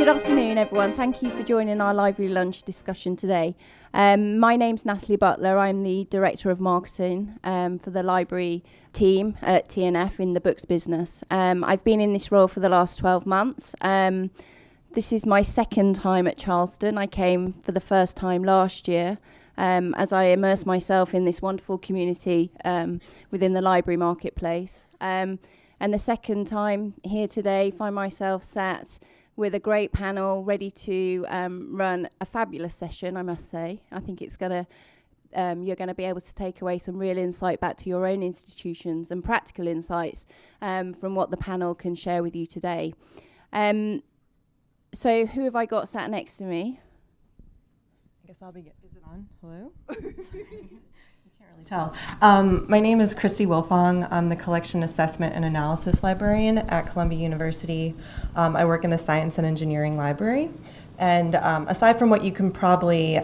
Good afternoon, everyone. Thank you for joining our library lunch discussion today. My name's Natalie Butler. I'm the Director of Marketing for the library team at TNF in the books business. I've been in this role for the last 12 months. This is my second time at Charleston. I came for the first time last year as I immerse myself in this wonderful community within the library marketplace. And the second time here today, find myself sat with a great panel ready to run a fabulous session, I must say. I think it's gonna, you're gonna be able to take away some real insight back to your own institutions and practical insights from what the panel can share with you today. So who have I got sat next to me? I guess I'll begin. Is it on? Hello? Sorry. You can't really tell. My name is Kristy Wilfong. I'm the Collection Assessment and Analysis Librarian at Columbia University. I work in the Science and Engineering Library. And aside from what you can probably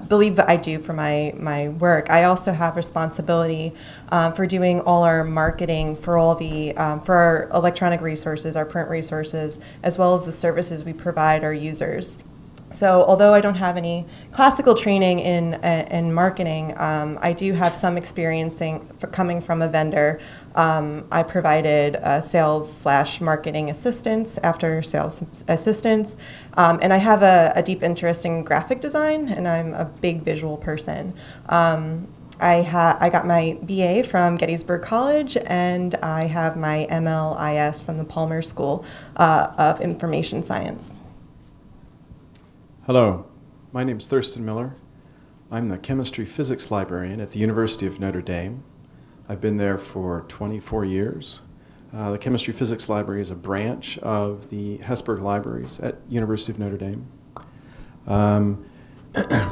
believe that I do for my work, I also have responsibility for doing all our marketing for all the for our electronic resources, our print resources, as well as the services we provide our users. So although I don't have any classical training in marketing, I do have some experience coming from a vendor. I provided sales/marketing assistance, after sales assistance, and I have a deep interest in graphic design, and I'm a big visual person. I got my BA from Gettysburg College, and I have my MLIS from the Palmer School of Information Science. Hello, my name is Thurston Miller. I'm the chemistry physics librarian at the University of Notre Dame. I've been there for 24 years. The chemistry physics library is a branch of the Hesburgh Libraries at University of Notre Dame.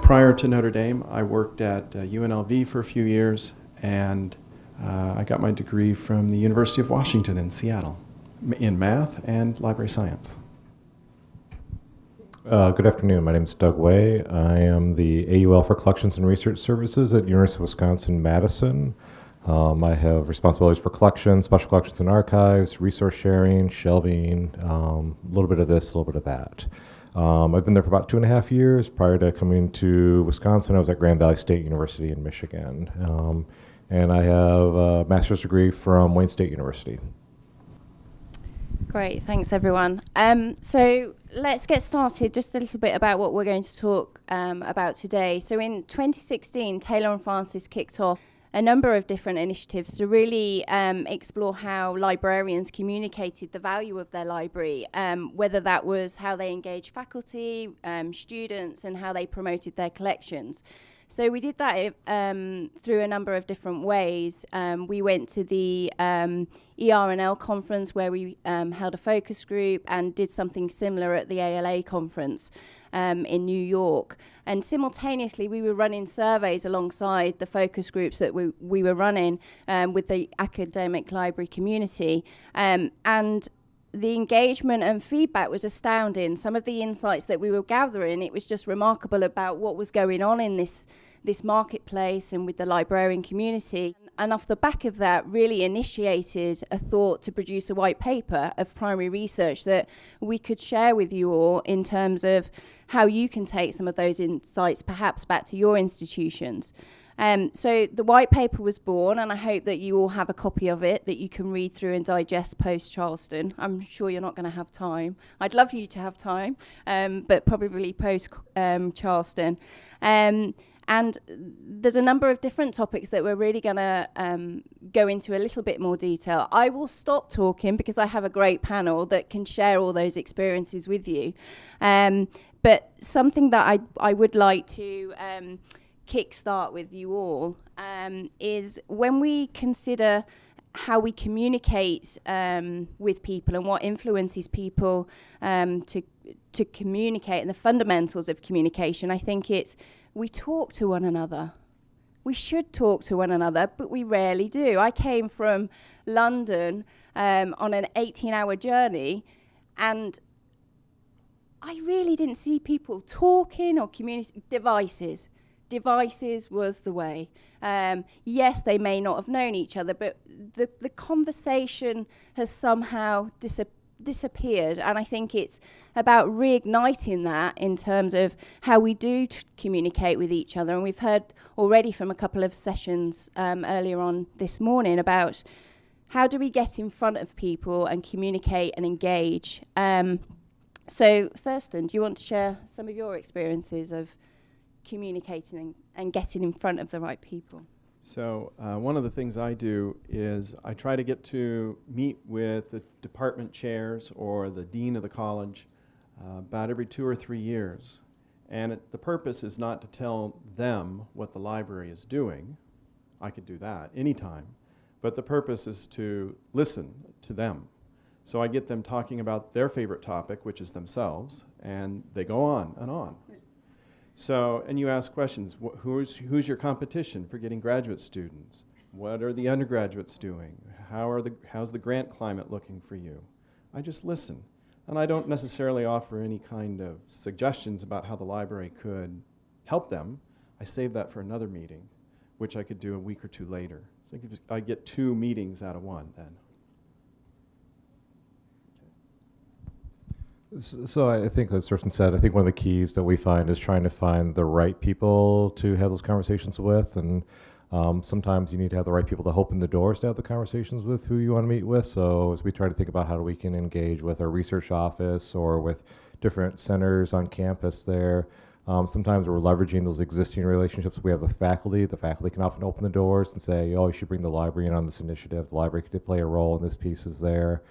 Prior to Notre Dame, I worked at UNLV for a few years, and I got my degree from the University of Washington in Seattle in math and library science. Good afternoon. My name is Doug Way. I am the AUL for Collections and Research Services at University of Wisconsin-Madison. I have responsibilities for collections, special collections and archives, resource sharing, shelving, a little bit of this, a little bit of that. I've been there for about 2.5 years. Prior to coming to Wisconsin, I was at Grand Valley State University in Michigan. And I have a master's degree from Wayne State University. Great, thanks everyone. So let's get started just a little bit about what we're going to talk about today. So in 2016, Taylor and Francis kicked off a number of different initiatives to really explore how librarians communicated the value of their library, whether that was how they engaged faculty, students, and how they promoted their collections. So we did that through a number of different ways. We went to the ER&L conference where we held a focus group and did something similar at the ALA conference in New York. And simultaneously, we were running surveys alongside the focus groups that we were running with the academic library community. And the engagement and feedback was astounding. Some of the insights that we were gathering, it was just remarkable about what was going on in this marketplace and with the librarian community. And off the back of that, really initiated a thought to produce a white paper of primary research that we could share with you all in terms of how you can take some of those insights perhaps back to your institutions. So the white paper was born, and I hope that you all have a copy of it that you can read through and digest post-Charleston. I'm sure you're not going to have time. I'd love you to have time, but probably post-Charleston. And there's a number of different topics that we're really going to go into a little bit more detail. I will stop talking because I have a great panel that can share all those experiences with you. But something that I would like to kickstart with you all is when we consider how we communicate with people and what influences people to communicate and the fundamentals of communication. I think it's we talk to one another. We should talk to one another, but we rarely do. I came from London on an 18-hour journey, and I really didn't see people talking or communicating. Devices was the way. Yes, they may not have known each other, but the conversation has somehow disappeared, and I think it's about reigniting that in terms of how we do communicate with each other. And we've heard already from a couple of sessions earlier on this morning about how do we get in front of people and communicate and engage. So Thurston, do you want to share some of your experiences of communicating and getting in front of the right people? So one of the things I do is I try to get to meet with the department chairs or the dean of the college about every 2 or 3 years. And the purpose is not to tell them what the library is doing. I could do that anytime. But the purpose is to listen to them. So I get them talking about their favorite topic, which is themselves, and they go on and on. So, and you ask questions, who's your competition for getting graduate students? What are the undergraduates doing? How's the grant climate looking for you? I just listen. And I don't necessarily offer any kind of suggestions about how the library could help them. I save that for another meeting, which I could do a week or 2 later. So I get 2 meetings out of 1 then. So I think, as Thurston said, I think one of the keys that we find is trying to find the right people to have those conversations with. And sometimes you need to have the right people to open the doors to have the conversations with who you want to meet with. So as we try to think about how we can engage with our research office or with different centers on campus there, sometimes we're leveraging those existing relationships we have with faculty. The faculty can often open the doors and say, oh, you should bring the library in on this initiative. The library could play a role in this piece is there.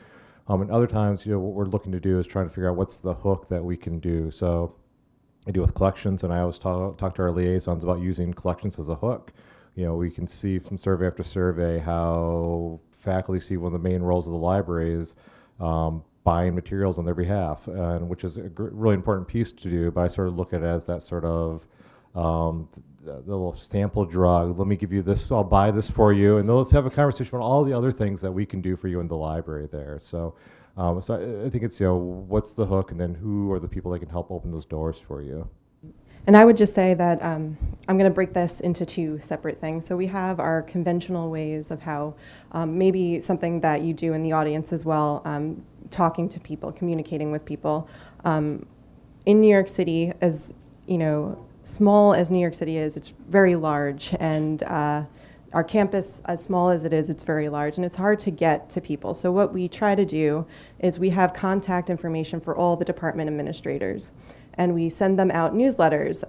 And other times, what we're looking to do is trying to figure out what's the hook that we can do. So I do with collections, and I always talk to our liaisons about using collections as a hook. We can see from survey after survey how faculty see one of the main roles of the library is buying materials on their behalf, and which is a really important piece to do. But I sort of look at it as that sort of the little sample drug. Let me give you this, I'll buy this for you, and then let's have a conversation about all the other things that we can do for you in the library there. So I think it's, what's the hook, and then who are the people that can help open those doors for you? And I would just say that I'm going to break this into 2 separate things. So we have our conventional ways of how maybe something that you do in the audience as well, talking to people, communicating with people. In New York City, as small as New York City is, it's very large, and our campus, as small as it is, it's very large, and it's hard to get to people. So what we try to do is we have contact information for all the department administrators, and we send them out newsletters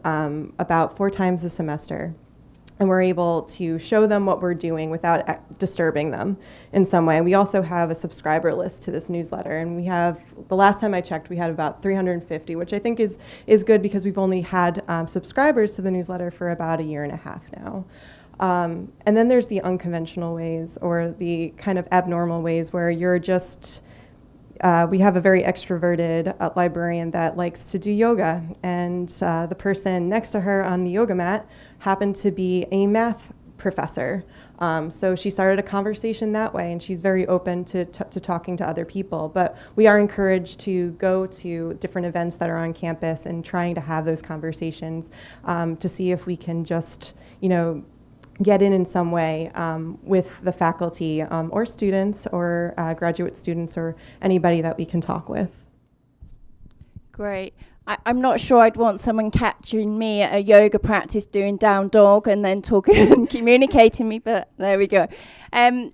about 4 times a semester. And we're able to show them what we're doing without disturbing them in some way. And we also have a subscriber list to this newsletter. And we have, the last time I checked, we had about 350, which I think is good because we've only had subscribers to the newsletter for about 1.5 years now. And then there's the unconventional ways, or the kind of abnormal ways where you're just, we have a very extroverted librarian that likes to do yoga, and the person next to her on the yoga mat happened to be a math professor. So she started a conversation that way, and she's very open to talking to other people. But we are encouraged to go to different events that are on campus and trying to have those conversations to see if we can just, get in some way with the faculty or students or graduate students or anybody that we can talk with. Great. I'm not sure I'd want someone catching me at a yoga practice doing down dog and then talking and communicating me, but there we go.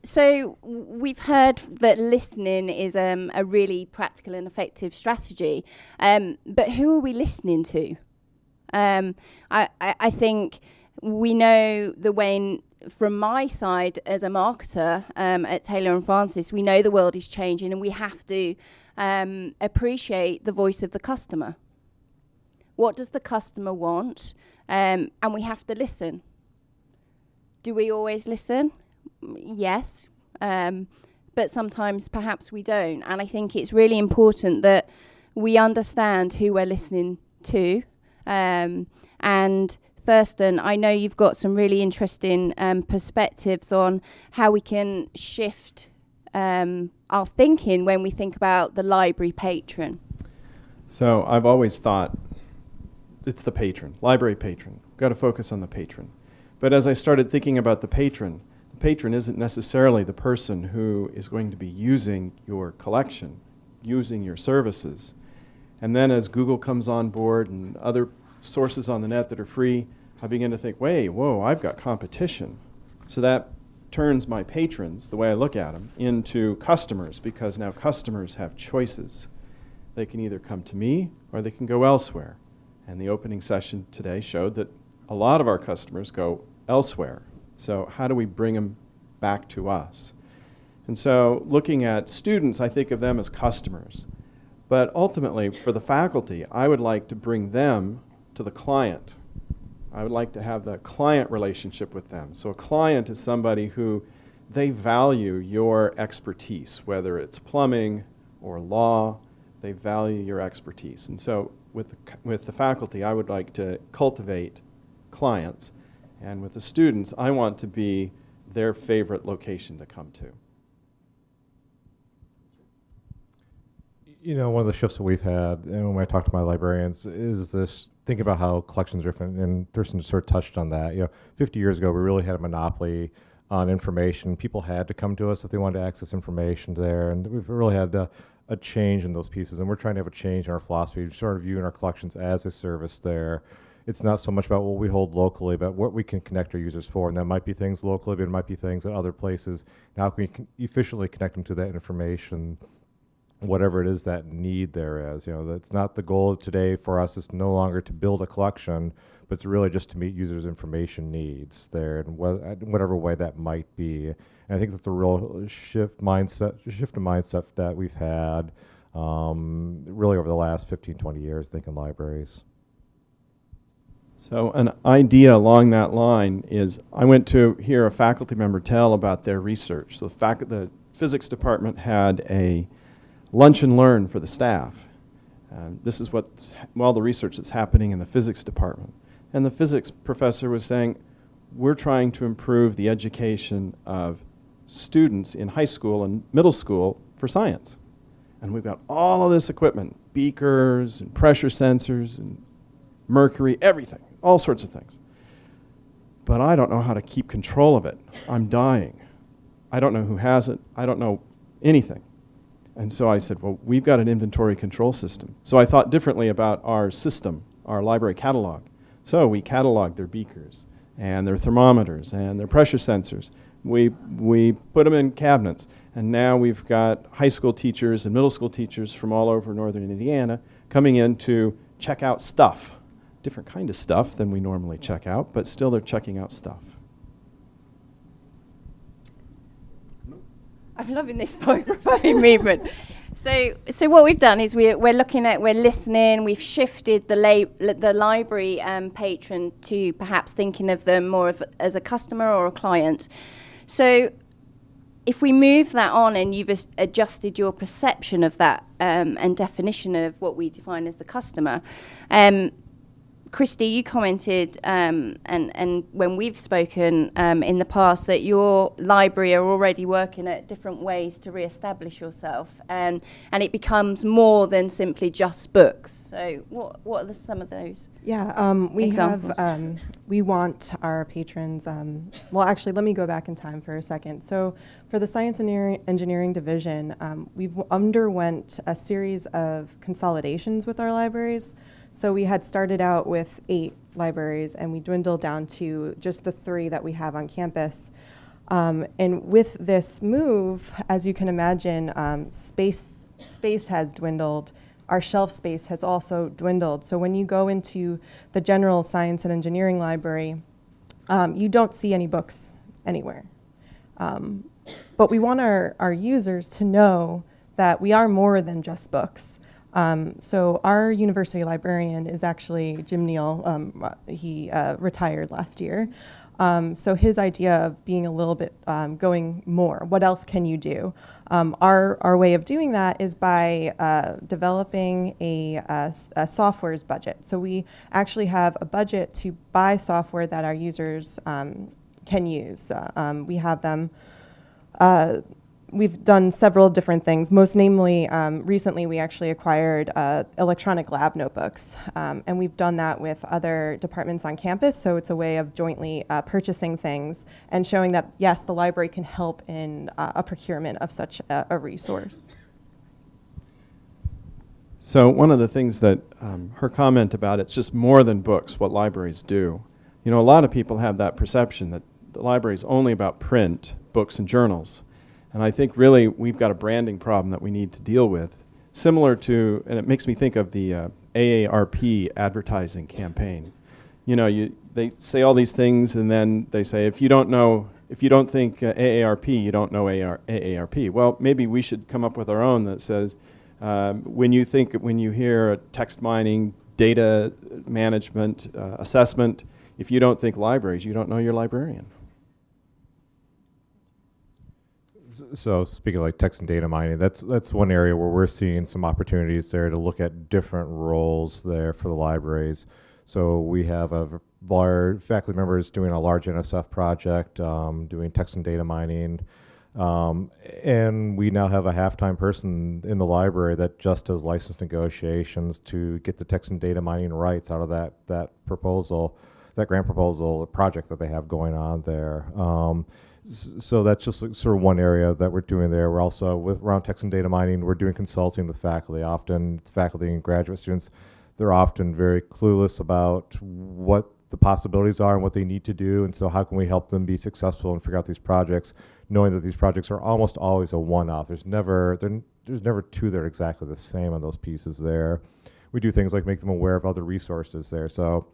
So we've heard that listening is a really practical and effective strategy, but who are we listening to? I think we know the way, from my side as a marketer at Taylor & Francis, we know the world is changing, and we have to appreciate the voice of the customer. What does the customer want? And we have to listen. Do we always listen? Yes. But sometimes perhaps we don't. And I think it's really important that we understand who we're listening to. And Thurston, I know you've got some really interesting perspectives on how we can shift our thinking when we think about the library patron. So I've always thought it's the patron, library patron. Got to focus on the patron. But as I started thinking about the patron isn't necessarily the person who is going to be using your collection using your services. And then as Google comes on board and other sources on the net that are free, I begin to think, whoa, I've got competition. So that turns my patrons, the way I look at them, into customers, because now customers have choices. They can either come to me or they can go elsewhere. And the opening session today showed that a lot of our customers go elsewhere. So how do we bring them back to us? And so looking at students, I think of them as customers. But ultimately, for the faculty, I would like to bring them to the client. I would like to have the client relationship with them. So a client is somebody who they value your expertise, whether it's plumbing or law, they value your expertise. And so with the faculty, I would like to cultivate clients. And with the students, I want to be their favorite location to come to. You know, one of the shifts that we've had, and when I talk to my librarians, is this think about how collections are different, and Thurston sort of touched on that. You know, 50 years ago, we really had a monopoly on information. People had to come to us if they wanted to access information there, and we've really had a change in those pieces, and we're trying to have a change in our philosophy. We're sort of viewing our collections as a service there. It's not so much about what we hold locally, but what we can connect our users for, and that might be things locally, but it might be things at other places. Now can we efficiently connect them to that information, whatever it is that need there is. You know, that's not the goal today for us. Is no longer to build a collection, but it's really just to meet users' information needs there, in whatever way that might be. And I think that's a real shift in mindset that we've had really over the last 15, 20 years, I think, in libraries. So an idea along that line is I went to hear a faculty member tell about their research. So the physics department had a lunch and learn for the staff. This is all the research that's happening in the physics department. And the physics professor was saying, we're trying to improve the education of students in high school and middle school for science. And we've got all of this equipment, beakers and pressure sensors and mercury, everything, all sorts of things. But I don't know how to keep control of it. I'm dying. I don't know who has it. I don't know anything. And so I said, well, we've got an inventory control system. So I thought differently about our system, our library catalog. So we cataloged their beakers and their thermometers and their pressure sensors. We put them in cabinets. And now we've got high school teachers and middle school teachers from all over northern Indiana coming in to check out stuff. Different kind of stuff than we normally check out, but still they're checking out stuff. I'm loving this microphone movement. So what we've done is we're listening. We've shifted the library patron to perhaps thinking of them more as a customer or a client. So if we move that on and you've adjusted your perception of that and definition of what we define as the customer, Kristy, you commented, and when we've spoken in the past, that your library are already working at different ways to re-establish yourself, and it becomes more than simply just books. So what are some of those? Yeah, we want our patrons, well, actually, let me go back in time for a second. So for the Science and Engineering Division, we've underwent a series of consolidations with our libraries. So we had started out with 8 libraries, and we dwindled down to just the 3 that we have on campus. And with this move, as you can imagine, space has dwindled. Our shelf space has also dwindled. So when you go into the general science and engineering library, you don't see any books anywhere. But we want our users to know that we are more than just books. So our university librarian is actually Jim Neal. He retired last year. So his idea of being a little bit going more, what else can you do? Our way of doing that is by developing a software's budget. So we actually have a budget to buy software that our users can use. We have them. We've done several different things. Most namely, recently we actually acquired electronic lab notebooks, and we've done that with other departments on campus. So it's a way of jointly purchasing things and showing that yes, the library can help in a procurement of such a resource. So one of the things that her comment about it's just more than books, what libraries do. You know, a lot of people have that perception that the library is only about print, books, and journals. And I think really we've got a branding problem that we need to deal with, similar to, and it makes me think of the AARP advertising campaign. You know, they say all these things, and then they say, if you don't think AARP, you don't know AARP. Well, maybe we should come up with our own that says, when you hear text mining, data management, assessment, if you don't think libraries, you don't know your librarian. So speaking of like text and data mining, that's one area where we're seeing some opportunities there to look at different roles there for the libraries. So we have our faculty members doing a large NSF project, doing text and data mining, and we now have a half-time person in the library that just does license negotiations to get the text and data mining rights out of that proposal, that grant proposal project that they have going on there. So that's just like sort of one area that we're doing there. We're also, around text and data mining, we're doing consulting with faculty. Often faculty and graduate students, they're often very clueless about what the possibilities are and what they need to do. And so how can we help them be successful and figure out these projects, knowing that these projects are almost always a one-off. There's never two that are exactly the same on those pieces there. We do things like make them aware of other resources there. So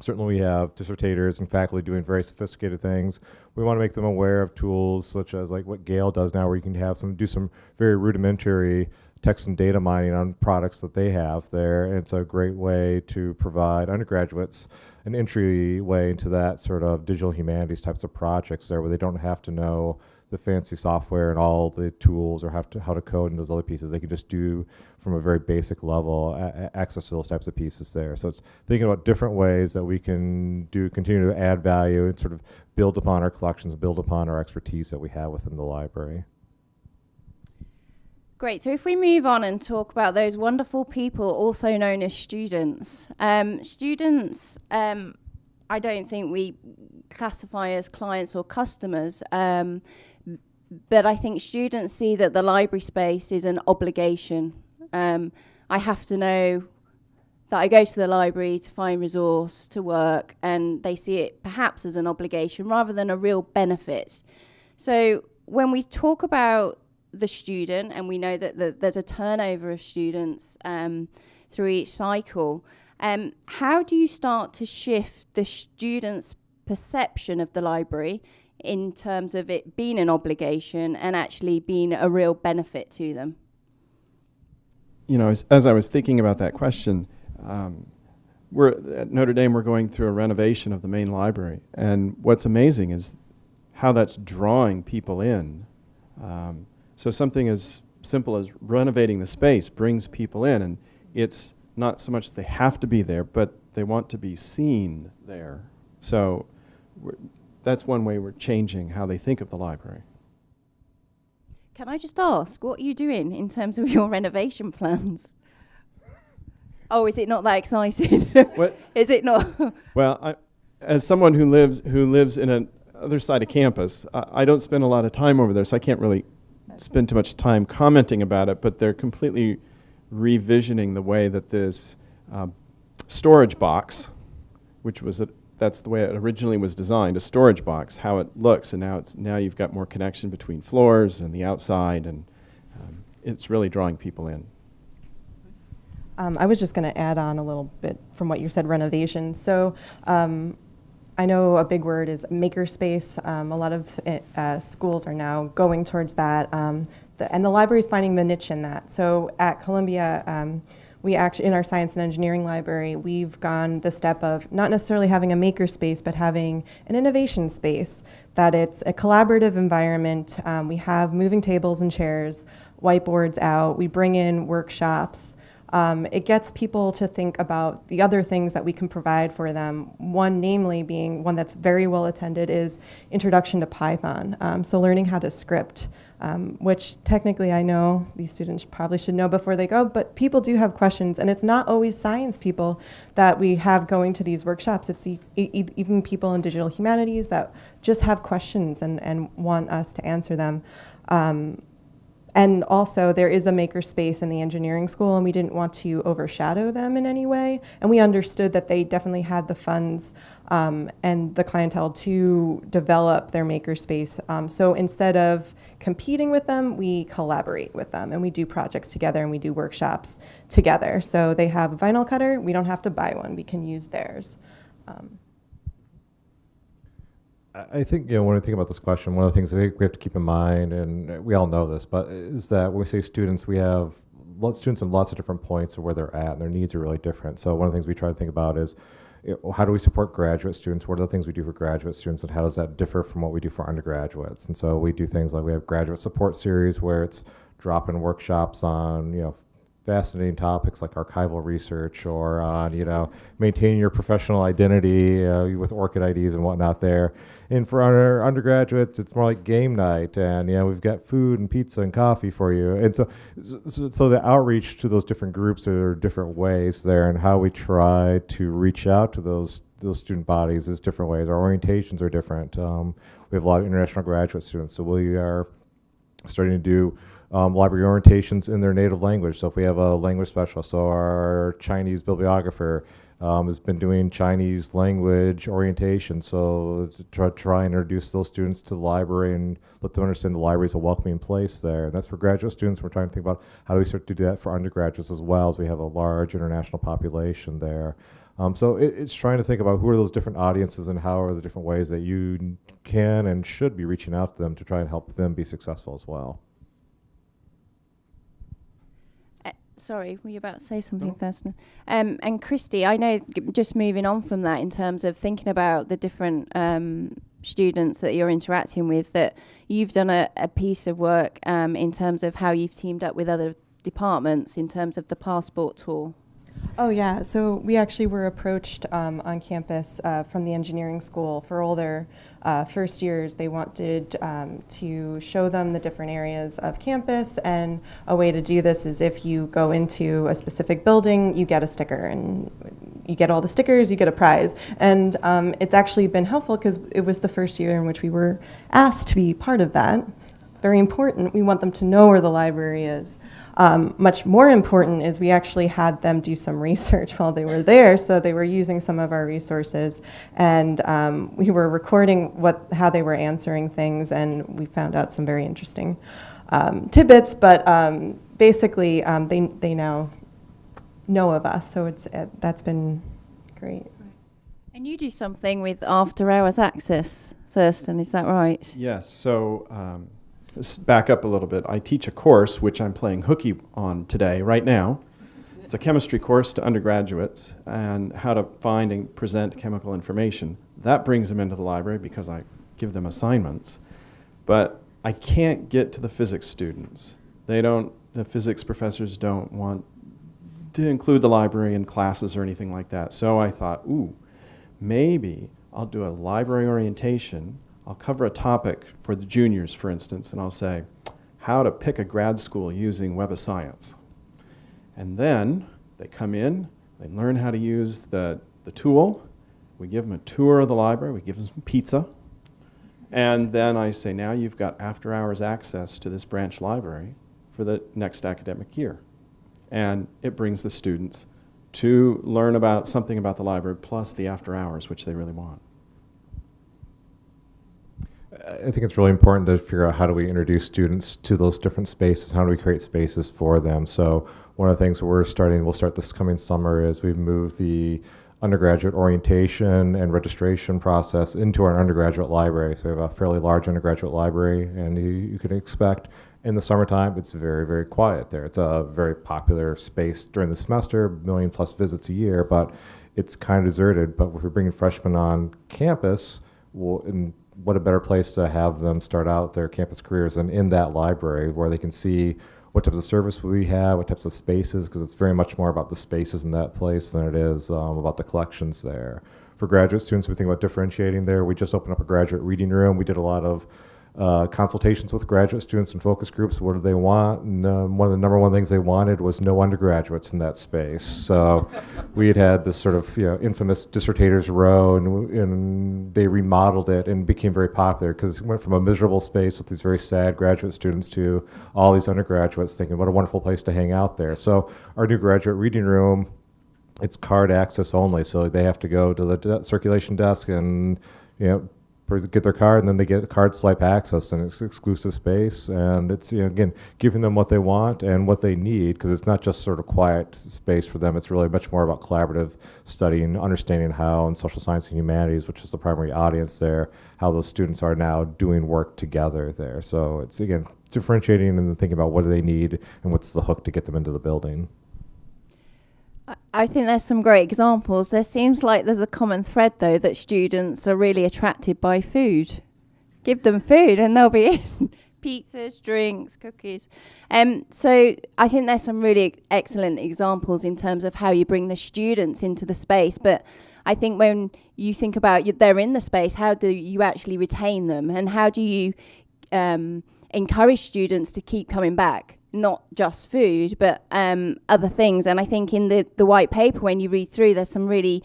certainly we have dissertators and faculty doing very sophisticated things. We want to make them aware of tools such as like what Gale does now, where you can have do some very rudimentary text and data mining on products that they have there. And it's a great way to provide undergraduates an entryway into that sort of digital humanities types of projects there, where they don't have to know the fancy software and all the tools or how to code and those other pieces. They can just do from a very basic level access to those types of pieces there. So it's thinking about different ways that we can continue to add value and sort of build upon our collections, build upon our expertise that we have within the library. Great. So if we move on and talk about those wonderful people, also known as students. Students, I don't think we classify as clients or customers, but I think students see that the library space is an obligation. I have to know that I go to the library to find resource, to work, and they see it perhaps as an obligation rather than a real benefit. So when we talk about the student, and we know that there's a turnover of students through each cycle, how do you start to shift the students' perception of the library in terms of it being an obligation and actually being a real benefit to them? You know, as I was thinking about that question, we're at Notre Dame, we're going through a renovation of the main library. And what's amazing is how that's drawing people in. So something as simple as renovating the space brings people in, and it's not so much that they have to be there, but they want to be seen there. So that's one way we're changing how they think of the library. Can I just ask, what are you doing in terms of your renovation plans? Oh, is it not that exciting? What? Is it not? Well, as someone who lives in an other side of campus, I don't spend a lot of time over there, so I can't really spend too much time commenting about it, but they're completely revisioning the way that this storage box, which was that's the way it originally was designed, a storage box, how it looks, and now you've got more connection between floors and the outside, and it's really drawing people in. I was just going to add on a little bit from what you said, renovation. So I know a big word is makerspace. A lot of schools are now going towards that, and the library is finding the niche in that. So at Columbia, we actually, in our science and engineering library, we've gone the step of not necessarily having a makerspace, but having an innovation space, that it's a collaborative environment. We have moving tables and chairs, whiteboards out. We bring in workshops. It gets people to think about the other things that we can provide for them. One, namely, being one that's very well attended, is Introduction to Python. So learning how to script, which technically I know these students probably should know before they go, but people do have questions, and it's not always science people that we have going to these workshops. It's even people in digital humanities that just have questions and want us to answer them. And also, there is a makerspace in the engineering school, and we didn't want to overshadow them in any way. And we understood that they definitely had the funds and the clientele to develop their makerspace. So instead of competing with them, we collaborate with them, and we do projects together, and we do workshops together. So they have a vinyl cutter. We don't have to buy one. We can use theirs. I think, when we think about this question, one of the things I think we have to keep in mind, and we all know this, but is that when we say students, we have students in lots of different points of where they're at, and their needs are really different. So one of the things we try to think about is, how do we support graduate students? What are the things we do for graduate students, and how does that differ from what we do for undergraduates? And so we do things like we have graduate support series where it's drop-in workshops on, fascinating topics like archival research, or on, maintaining your professional identity with ORCID IDs and whatnot there. And for our undergraduates, it's more like game night, and we've got food and pizza and coffee for you. And so the outreach to those different groups are different ways there, and how we try to reach out to those student bodies is different ways. Our orientations are different. We have a lot of international graduate students, so we are starting to do library orientations in their native language. So if we have a language specialist, so our Chinese bibliographer has been doing Chinese language orientation, so to try and introduce those students to the library and let them understand the library is a welcoming place there. And that's for graduate students. We're trying to think about how do we start to do that for undergraduates as well, as we have a large international population there. So it's trying to think about who are those different audiences and how are the different ways that you can and should be reaching out to them to try and help them be successful as well. Sorry, were you about to say something, No. Thurston? And Kristy, I know, just moving on from that in terms of thinking about the different students that you're interacting with, that you've done a piece of work in terms of how you've teamed up with other departments in terms of the passport tour. Oh, yeah. So we actually were approached on campus from the engineering school for all their first years. They wanted to show them the different areas of campus, and a way to do this is if you go into a specific building, you get a sticker, and you get all the stickers, you get a prize. And it's actually been helpful because it was the first year in which we were asked to be part of that. It's very important. We want them to know where the library is. Much more important is we actually had them do some research while they were there, so they were using some of our resources, and we were recording how they were answering things, and we found out some very interesting tidbits, but basically they now know of us, so that's been great. And you do something with after hours access, Thurston, is that right? Yes, so let's back up a little bit. I teach a course, which I'm playing hooky on today, right now. It's a chemistry course to undergraduates, and how to find and present chemical information. That brings them into the library because I give them assignments. But I can't get to the physics students. The physics professors don't want to include the library in classes or anything like that. So I thought, maybe I'll do a library orientation. I'll cover a topic for the juniors, for instance, and I'll say, how to pick a grad school using Web of Science. And then they come in, they learn how to use the tool, we give them a tour of the library, we give them some pizza, and then I say, now you've got after hours access to this branch library for the next academic year. And it brings the students to learn about something about the library plus the after hours, which they really want. I think it's really important to figure out how do we introduce students to those different spaces, how do we create spaces for them. So one of the things we'll start this coming summer is we've moved the undergraduate orientation and registration process into our undergraduate library. So we have a fairly large undergraduate library, and you can expect in the summertime it's very, very quiet there. It's a very popular space during the semester, 1 million plus visits a year, but it's kind of deserted. But if we're bringing freshmen on campus, what a better place to have them start out their campus careers than in that library, where they can see what types of service we have, what types of spaces, because it's very much more about the spaces in that place than it is about the collections there. For graduate students, we think about differentiating there. We just opened up a graduate reading room. We did a lot of consultations with graduate students and focus groups. What do they want? And one of the number one things they wanted was no undergraduates in that space. So we had this sort of infamous dissertators row, and they remodeled it and became very popular because it went from a miserable space with these very sad graduate students to all these undergraduates thinking, what a wonderful place to hang out there. So our new graduate reading room, it's card access only, so they have to go to the circulation desk and get their card, and then they get card swipe access, and it's exclusive space, and it's again giving them what they want and what they need, because it's not just sort of quiet space for them. It's really much more about collaborative studying, understanding how in social science and humanities, which is the primary audience there, how those students are now doing work together there. So it's again differentiating and then thinking about what do they need and what's the hook to get them into the building. I think there's some great examples. There seems like there's a common thread, though, that students are really attracted by food. Give them food and they'll be in. Pizzas, drinks, cookies. So I think there's some really excellent examples in terms of how you bring the students into the space. But I think when you think about they're in the space, how do you actually retain them? And how do you encourage students to keep coming back? Not just food, but other things. And I think in the white paper, when you read through, there's some really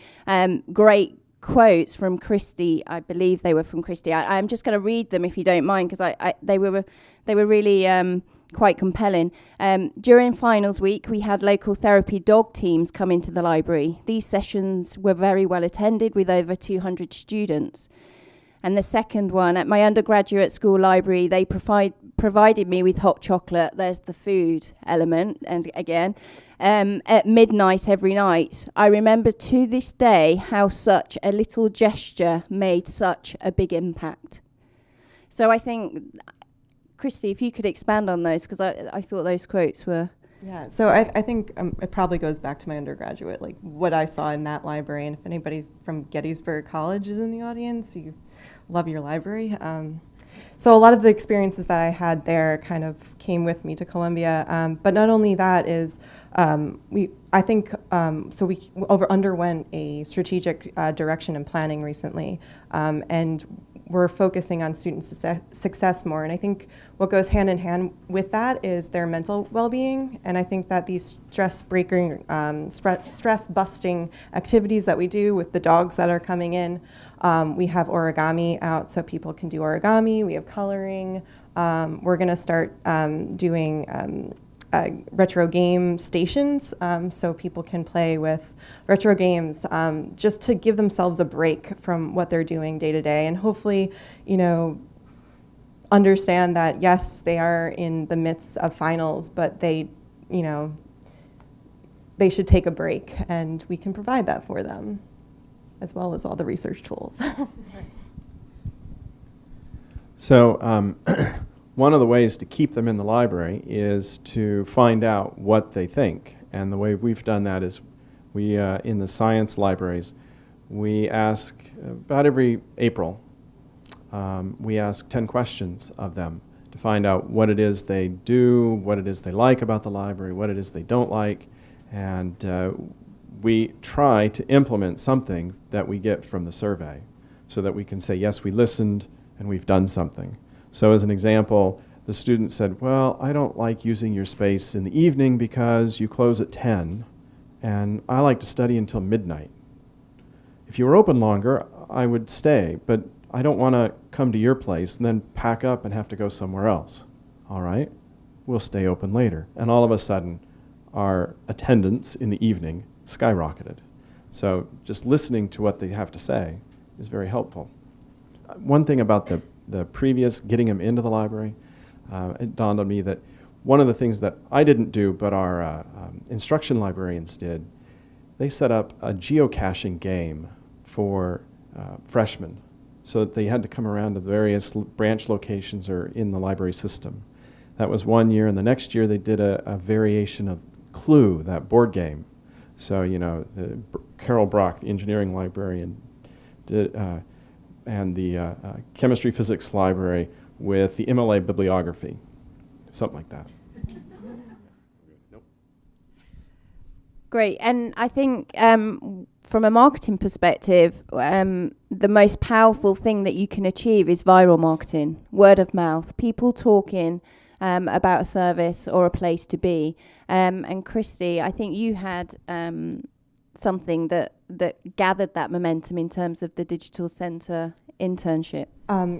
great quotes from Kristy. I believe they were from Kristy. I'm just going to read them if you don't mind, because they were really quite compelling. During finals week, we had local therapy dog teams come into the library. These sessions were very well attended with over 200 students. And the second one, at my undergraduate school library, they provided me with hot chocolate. There's the food element, and again, at midnight every night. I remember to this day how such a little gesture made such a big impact. So I think, Kristy, if you could expand on those, because I thought those quotes were... Yeah, so I think it probably goes back to my undergraduate, like what I saw in that library. And if anybody from Gettysburg College is in the audience, you love your library. So a lot of the experiences that I had there kind of came with me to Columbia. But not only that is, we underwent a strategic direction and planning recently, and we're focusing on student success more. And I think what goes hand in hand with that is their mental well-being. And I think that these stress-busting activities that we do with the dogs that are coming in, we have origami out so people can do origami. We have coloring. We're going to start doing retro game stations so people can play with retro games just to give themselves a break from what they're doing day to day, and hopefully, understand that yes, they are in the midst of finals, but they should take a break, and we can provide that for them, as well as all the research tools. So one of the ways to keep them in the library is to find out what they think. And the way we've done that is we, in the science libraries, we ask about every April, we ask 10 questions of them to find out what it is they do, what it is they like about the library, what it is they don't like. And we try to implement something that we get from the survey so that we can say, yes, we listened and we've done something. So as an example, the student said, well, I don't like using your space in the evening because you close at 10, and I like to study until midnight. If you were open longer, I would stay, but I don't want to come to your place and then pack up and have to go somewhere else. All right, we'll stay open later. And all of a sudden, our attendance in the evening skyrocketed. So just listening to what they have to say is very helpful. One thing about the previous getting them into the library, it dawned on me that one of the things that I didn't do, but our instruction librarians did, they set up a geocaching game for freshmen so that they had to come around to the various branch locations or in the library system. That was one year, and the next year they did a variation of Clue, that board game. So, Carol Brock, the engineering librarian, did, and the chemistry physics library with the MLA bibliography, something like that. Great, and I think from a marketing perspective, the most powerful thing that you can achieve is viral marketing, word of mouth, people talking about a service or a place to be. And Kristy, I think you had something that gathered that momentum in terms of the digital centre internship.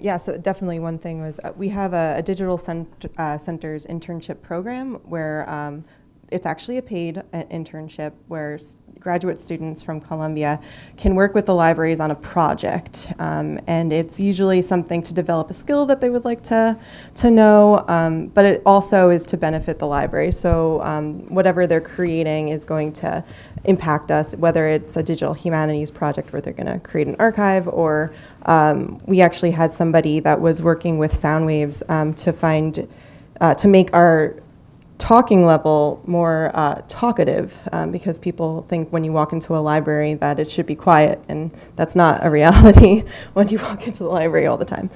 Yeah, so definitely one thing was we have a digital centers internship program where it's actually a paid internship where graduate students from Columbia can work with the libraries on a project. And it's usually something to develop a skill that they would like to know, but it also is to benefit the library. So whatever they're creating is going to impact us, whether it's a digital humanities project where they're going to create an archive, or we actually had somebody that was working with sound waves to make our talking level more talkative, because people think when you walk into a library that it should be quiet, and that's not a reality when you walk into the library all the time.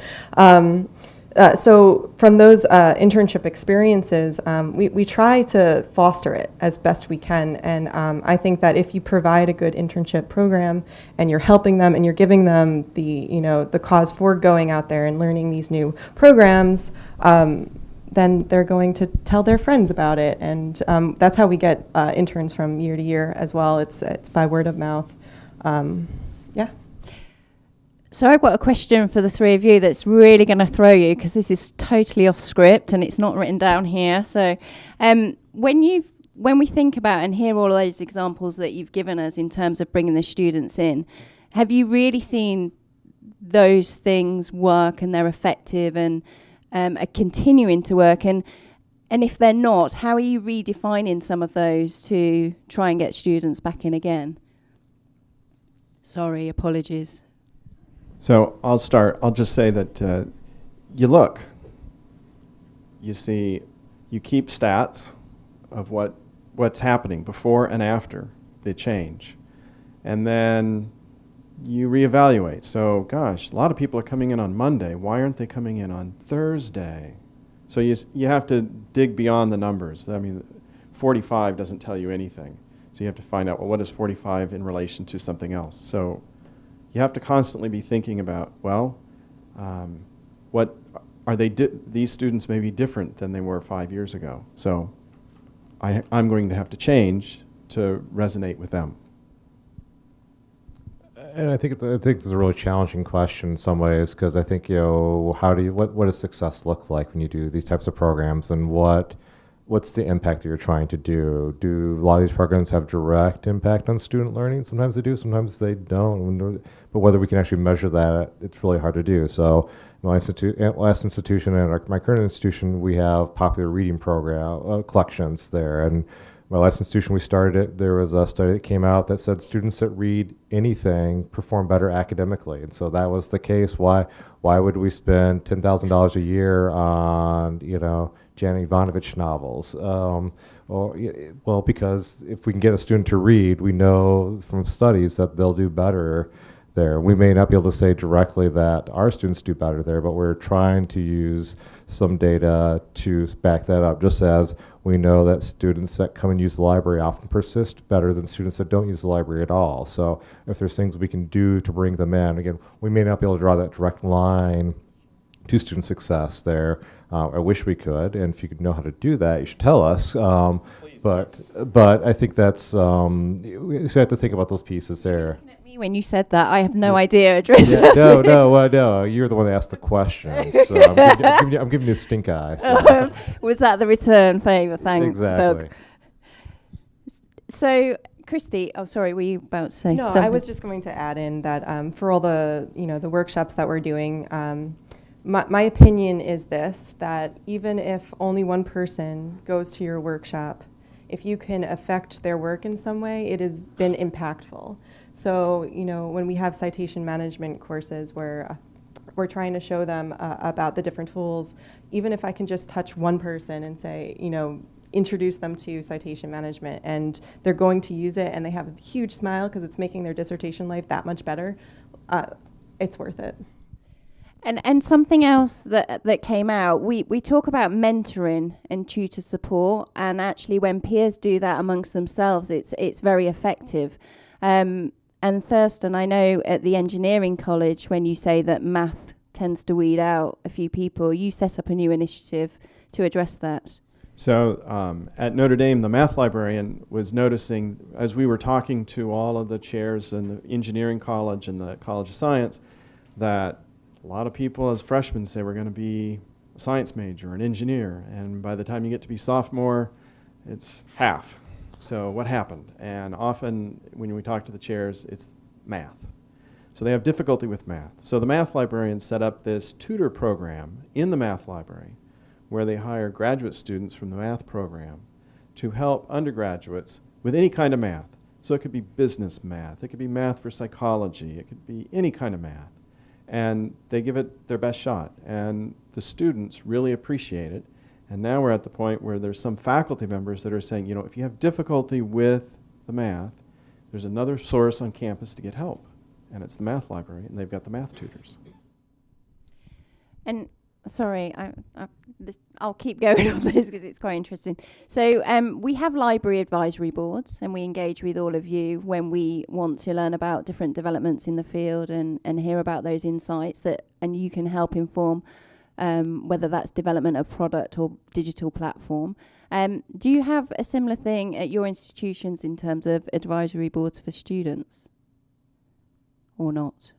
So from those internship experiences, we try to foster it as best we can, and I think that if you provide a good internship program and you're helping them and you're giving them the cause for going out there and learning these new programs, then they're going to tell their friends about it, and that's how we get interns from year to year as well. It's by word of mouth. Yeah. So I've got a question for the three of you that's really going to throw you, because this is totally off script and it's not written down here. So when we think about and hear all of those examples that you've given us in terms of bringing the students in, have you really seen those things work and they're effective and are continuing to work? And if they're not, how are you redefining some of those to try and get students back in again? Sorry, apologies. So I'll start. I'll just say that you look, you see, you keep stats of what's happening before and after the change, and then you reevaluate. So, gosh, a lot of people are coming in on Monday. Why aren't they coming in on Thursday? So you have to dig beyond the numbers. I mean, 45 doesn't tell you anything. So you have to find out, well, what is 45 in relation to something else? So you have to constantly be thinking about, well, what are these students may be different than they were 5 years ago. So I'm going to have to change to resonate with them. And I think it's a really challenging question in some ways, because I think, what does success look like when you do these types of programs, and what's the impact that you're trying to do? Do a lot of these programs have direct impact on student learning? Sometimes they do, sometimes they don't. But whether we can actually measure that, it's really hard to do. So my last institution and my current institution, we have popular reading program collections there. And my last institution, we started it, there was a study that came out that said students that read anything perform better academically. And so that was the case. Why would we spend $10,000 a year on, Janet Ivanovich novels? Well, because if we can get a student to read, we know from studies that they'll do better there. We may not be able to say directly that our students do better there, but we're trying to use some data to back that up, just as we know that students that come and use the library often persist better than students that don't use the library at all. So if there's things we can do to bring them in, again, we may not be able to draw that direct line to student success there. I wish we could, and if you could know how to do that, you should tell us. But I think that's, we have to think about those pieces there. When you said that, I have no idea, Idris. Yeah, no, you're the one that asked the question, so I'm giving you a stink eye. So. Was that the return favour? Thanks, exactly. Doug. So, Kristy, were you about to say No, something? I was just going to add in that for all the the workshops that we're doing, my opinion is this: that even if only one person goes to your workshop, if you can affect their work in some way, it has been impactful. So, when we have citation management courses where we're trying to show them about the different tools, even if I can just touch one person and say, introduce them to citation management, and they're going to use it and they have a huge smile because it's making their dissertation life that much better, it's worth it. And something else that came out, we talk about mentoring and tutor support, and actually when peers do that amongst themselves, it's very effective. And Thurston, I know at the engineering college, when you say that math tends to weed out a few people, you set up a new initiative to address that. So at Notre Dame, the math librarian was noticing, as we were talking to all of the chairs in the engineering college and the College of Science, that a lot of people as freshmen say we're going to be a science major, an engineer, and by the time you get to be sophomore, it's half. So what happened? And often when we talk to the chairs, it's math. So they have difficulty with math. So the math librarian set up this tutor program in the math library where they hire graduate students from the math program to help undergraduates with any kind of math. So it could be business math, it could be math for psychology, it could be any kind of math. And they give it their best shot. And the students really appreciate it. And now we're at the point where there's some faculty members that are saying, you know, if you have difficulty with the math, there's another source on campus to get help. And it's the math library, and they've got the math tutors. And sorry, I'll keep going on this because it's quite interesting. So we have library advisory boards, and we engage with all of you when we want to learn about different developments in the field and hear about those insights and you can help inform whether that's development of product or digital platform. Do you have a similar thing at your institutions in terms of advisory boards for students or not?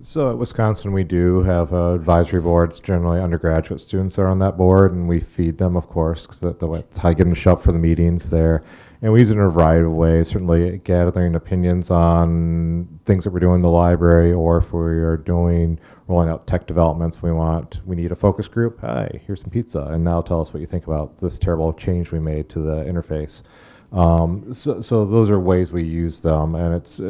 So at Wisconsin, we do have advisory boards. Generally, undergraduate students are on that board, and we feed them, of course, because that's how you get them to show up for the meetings there. And we use it in a variety of ways, certainly gathering opinions on things that we're doing in the library, or if we are rolling out tech developments, we need a focus group. Hi, here's some pizza, and now tell us what you think about this terrible change we made to the interface. So those are ways we use them, and it's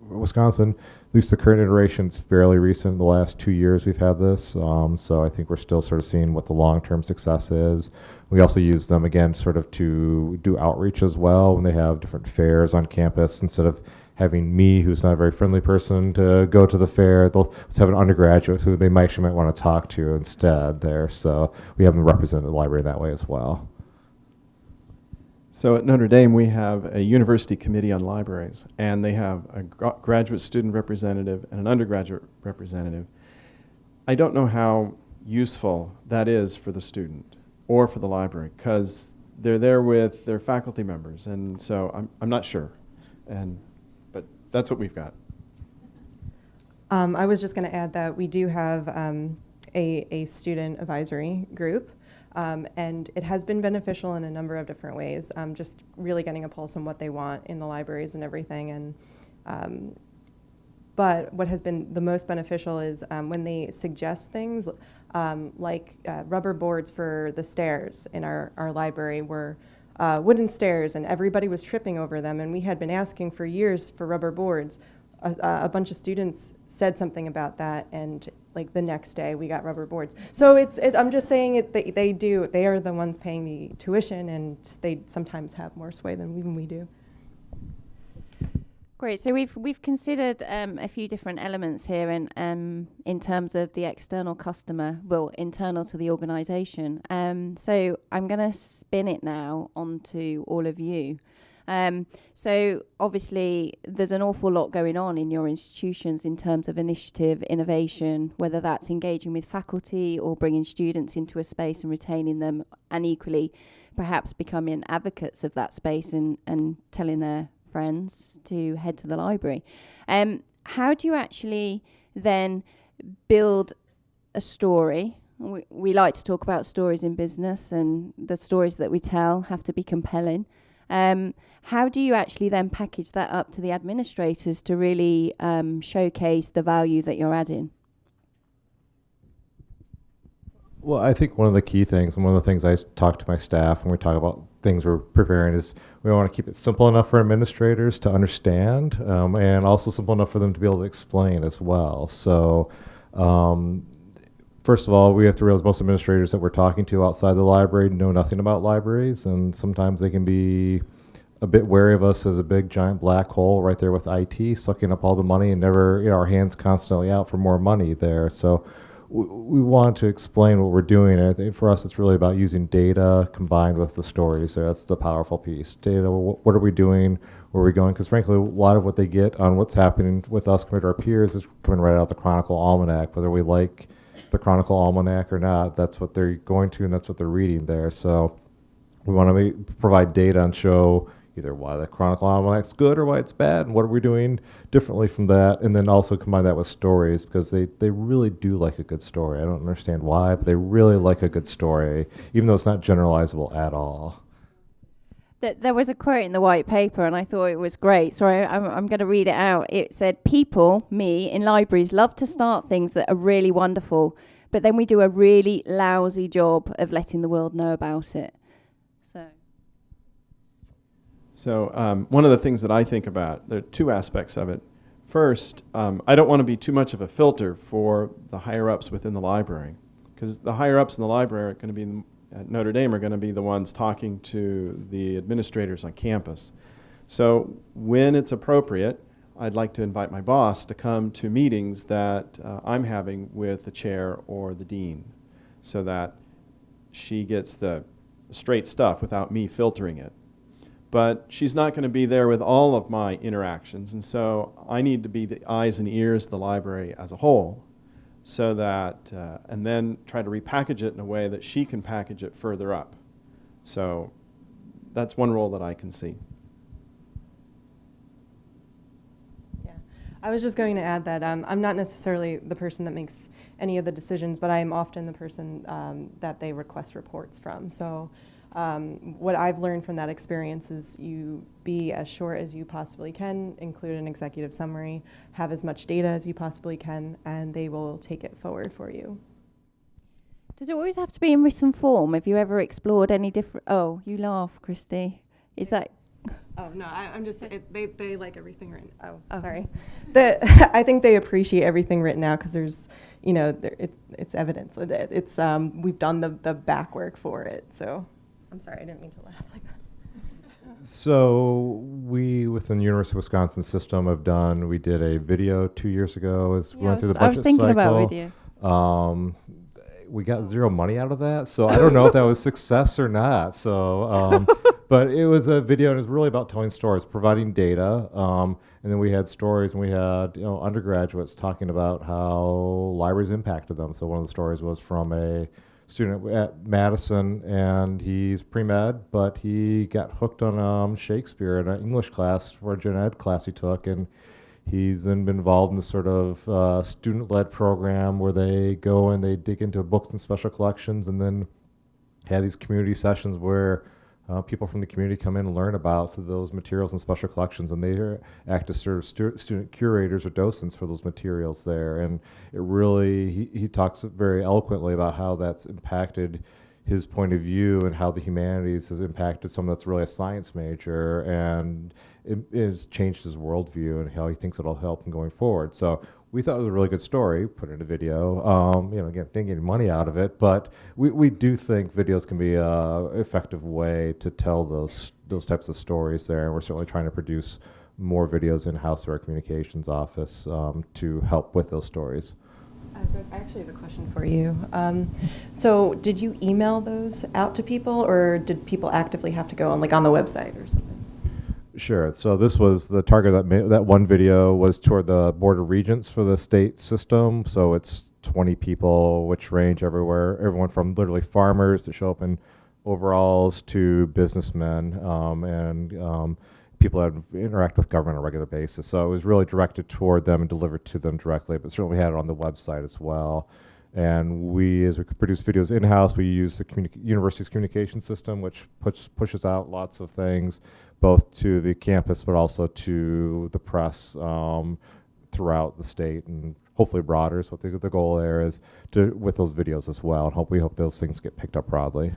Wisconsin. At least the current iteration is fairly recent. In the last 2 years we've had this, so I think we're still sort of seeing what the long-term success is. We also use them, again, sort of to do outreach as well when they have different fairs on campus. Instead of having me, who's not a very friendly person, to go to the fair, let's have an undergraduate who they might want to talk to instead there. So we have them represent the library that way as well. So at Notre Dame, we have a university committee on libraries, and they have a graduate student representative and an undergraduate representative. I don't know how useful that is for the student or for the library, because they're there with their faculty members, and so I'm not sure. But that's what we've got. I was just going to add that we do have a student advisory group. And it has been beneficial in a number of different ways, just really getting a pulse on what they want in the libraries and everything. But what has been the most beneficial is when they suggest things like rubber boards for the stairs in our library were wooden stairs, and everybody was tripping over them. And we had been asking for years for rubber boards. A bunch of students said something about that, and like the next day we got rubber boards. So it's I'm just saying they are the ones paying the tuition, and they sometimes have more sway than even we do. Great. So we've considered a few different elements here in terms of the external customer, well, internal to the organisation. So I'm going to spin it now onto all of you. So obviously there's an awful lot going on in your institutions in terms of initiative, innovation, whether that's engaging with faculty or bringing students into a space and retaining them, and equally perhaps becoming advocates of that space and telling their friends to head to the library. How do you actually then build a story? We like to talk about stories in business, and the stories that we tell have to be compelling. How do you actually then package that up to the administrators to really showcase the value that you're adding? Well, I think one of the key things, and one of the things I talk to my staff when we talk about things we're preparing, is we want to keep it simple enough for administrators to understand, and also simple enough for them to be able to explain as well. So first of all, we have to realize most administrators that we're talking to outside the library know nothing about libraries, and sometimes they can be a bit wary of us as a big giant black hole right there with IT sucking up all the money and never, our hands constantly out for more money there. So we want to explain what we're doing. And I think for us, it's really about using data combined with the stories. So that's the powerful piece. Data, what are we doing? Where are we going? Because frankly, a lot of what they get on what's happening with us compared to our peers is coming right out of the Chronicle Almanac. Whether we like the Chronicle Almanac or not, that's what they're going to and that's what they're reading there. So we want to provide data and show either why the Chronicle Almanac's good or why it's bad and what are we doing differently from that, and then also combine that with stories because they really do like a good story. I don't understand why, but they really like a good story, even though it's not generalizable at all. There was a quote in the white paper, and I thought it was great. So I'm going to read it out. It said, "People, me, in libraries love to start things that are really wonderful, but then we do a really lousy job of letting the world know about it." So one of the things that I think about, there are two aspects of it. First, I don't want to be too much of a filter for the higher-ups within the library, because the higher-ups in the library are going to be at Notre Dame are going to be the ones talking to the administrators on campus. So when it's appropriate, I'd like to invite my boss to come to meetings that I'm having with the chair or the dean, so that she gets the straight stuff without me filtering it. But she's not going to be there with all of my interactions, and so I need to be the eyes and ears of the library as a whole, so that, and then try to repackage it in a way that she can package it further up. So that's one role that I can see. Yeah, I was just going to add that I'm not necessarily the person that makes any of the decisions, but I am often the person that they request reports from. So what I've learned from that experience is you be as short as you possibly can, include an executive summary, have as much data as you possibly can, and they will take it forward for you. Does it always have to be in written form? Have you ever explored any different... Oh, you laugh, Kristy. Is that... Oh, no, I'm just... They like everything written. Oh, Oh. sorry. I think they appreciate everything written out because there's, you know, it's evidence. It's we've done the back work for it, so... I'm sorry, I didn't mean to laugh like that. So we, within the University of Wisconsin system, we did a video 2 years ago. We went through the budget I was thinking cycle. about video. We got zero money out of that, so I don't know if that was success or not. So, but it was a video, and it was really about telling stories, providing data, and then we had stories, and we had undergraduates talking about how libraries impacted them. So one of the stories was from a student at Madison, and he's pre-med, but he got hooked on Shakespeare in an English class for a gen ed class he took, and he's then been involved in this sort of student-led program where they go and they dig into books and special collections, and then have these community sessions where people from the community come in and learn about those materials and special collections, and they act as sort of student curators or docents for those materials there. And it really, he talks very eloquently about how that's impacted his point of view and how the humanities has impacted someone that's really a science major, and it has changed his worldview and how he thinks it'll help him going forward. So we thought it was a really good story, put it in a video. Again, didn't get any money out of it, but we do think videos can be an effective way to tell those types of stories there, and we're certainly trying to produce more videos in-house through our communications office to help with those stories. I actually have a question for you. So did you email those out to people, or did people actively have to go on the website or something? Sure. So this was the target of that one video was toward the Board of Regents for the state system. So it's 20 people, which range everyone from literally farmers that show up in overalls to businessmen and people that interact with government on a regular basis. So it was really directed toward them and delivered to them directly, but certainly we had it on the website as well. And as we produce videos in-house, we use the university's communication system, which pushes out lots of things, both to the campus, but also to the press throughout the state, and hopefully broader. So the goal there is with those videos as well, and we hope those things get picked up broadly.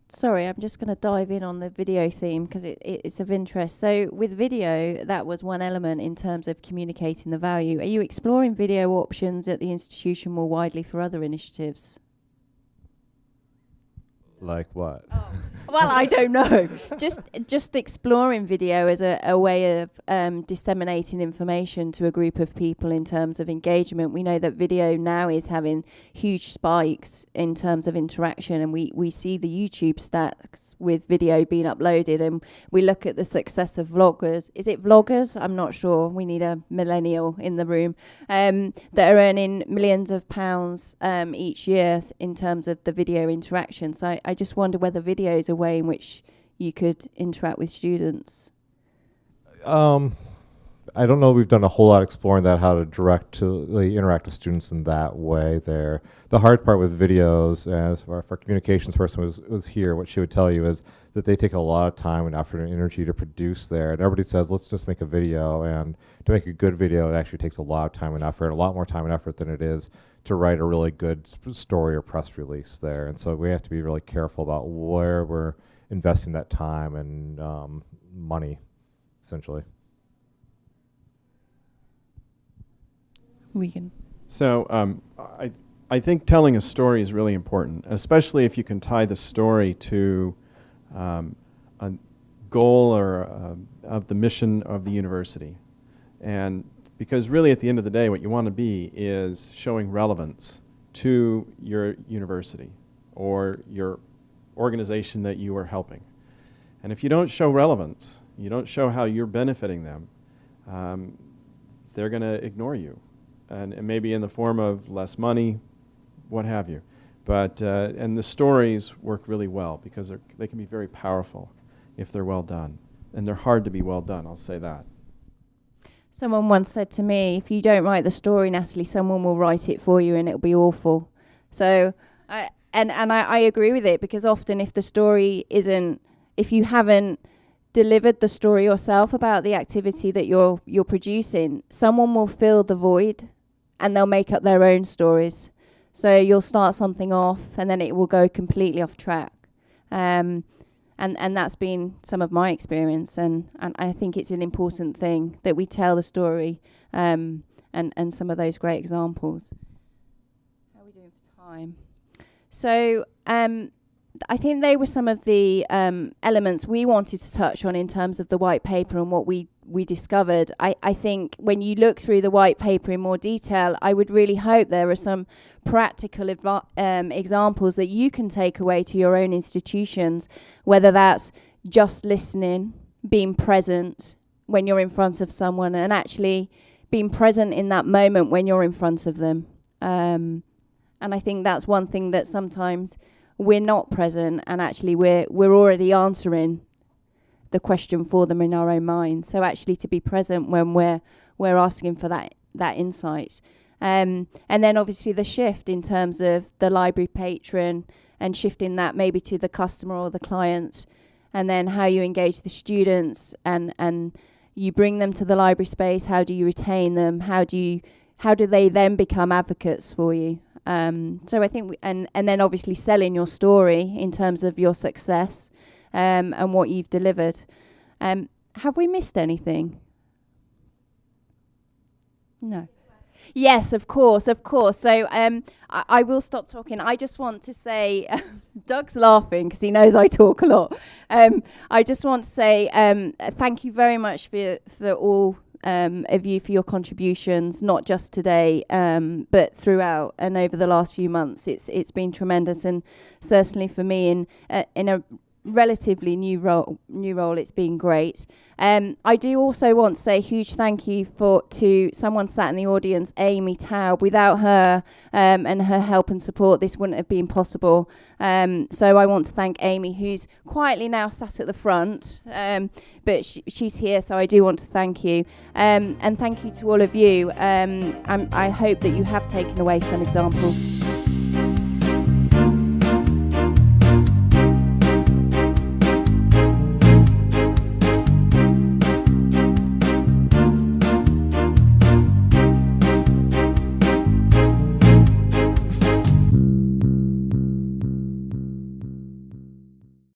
Sorry, I'm just going to dive in on the video theme because it's of interest. So with video, that was one element in terms of communicating the value. Are you exploring video options at the institution more widely for other initiatives? Like what? Well, I don't know. Just exploring video as a way of disseminating information to a group of people in terms of engagement. We know that video now is having huge spikes in terms of interaction, and we see the YouTube stats with video being uploaded, and we look at the success of vloggers. Is it vloggers? I'm not sure. We need a millennial in the room that are earning millions of pounds each year in terms of the video interaction. So I just wonder whether video is a way in which you could interact with students. I don't know. We've done a whole lot exploring that, how to directly interact with students in that way there. The hard part with videos, as if our communications person was here, what she would tell you is that they take a lot of time and effort and energy to produce there. And everybody says, let's just make a video. And to make a good video, it actually takes a lot of time and effort, a lot more time and effort than it is to write a really good story or press release there. And so we have to be really careful about where we're investing that time and money, essentially. So I think telling a story is really important, especially if you can tie the story to a goal or of the mission of the university. And because really at the end of the day, what you want to be is showing relevance to your university or your organization that you are helping. And if you don't show relevance, you don't show how you're benefiting them, they're going to ignore you. And maybe in the form of less money, what have you. But, and the stories work really well because they can be very powerful if they're well done. And they're hard to be well done, I'll say that. Someone once said to me, if you don't write the story, Natalie, someone will write it for you and it'll be awful. So, I agree with it, because often if the story if you haven't delivered the story yourself about the activity that you're producing, someone will fill the void and they'll make up their own stories. So you'll start something off and then it will go completely off track. And that's been some of my experience, and I think it's an important thing that we tell the story, and some of those great examples. How are we doing for time? So I think they were some of the elements we wanted to touch on in terms of the white paper and what we discovered. I think when you look through the white paper in more detail, I would really hope there are some practical examples that you can take away to your own institutions, whether that's just listening, being present when you're in front of someone, and actually being present in that moment when you're in front of them. And I think that's one thing that sometimes we're not present, and actually we're already answering the question for them in our own minds. So actually to be present when we're asking for that insight. And then obviously the shift in terms of the library patron and shifting that maybe to the customer or the client, and then how you engage the students and you bring them to the library space. How do you retain them? How do they then become advocates for you? So I think, and then obviously selling your story in terms of your success and what you've delivered. Have we missed anything? No. Yes, of course. So I will stop talking. I just want to say, Doug's laughing because he knows I talk a lot. I just want to say thank you very much for all of you for your contributions, not just today, but throughout and over the last few months. It's been tremendous, and certainly for me in a relatively new role, it's been great. I do also want to say a huge thank you to someone sat in the audience, Amy Taub. Without her and her help and support, this wouldn't have been possible. So I want to thank Amy, who's quietly now sat at the front, but she's here, so I do want to thank you. And thank you to all of you. I hope that you have taken away some examples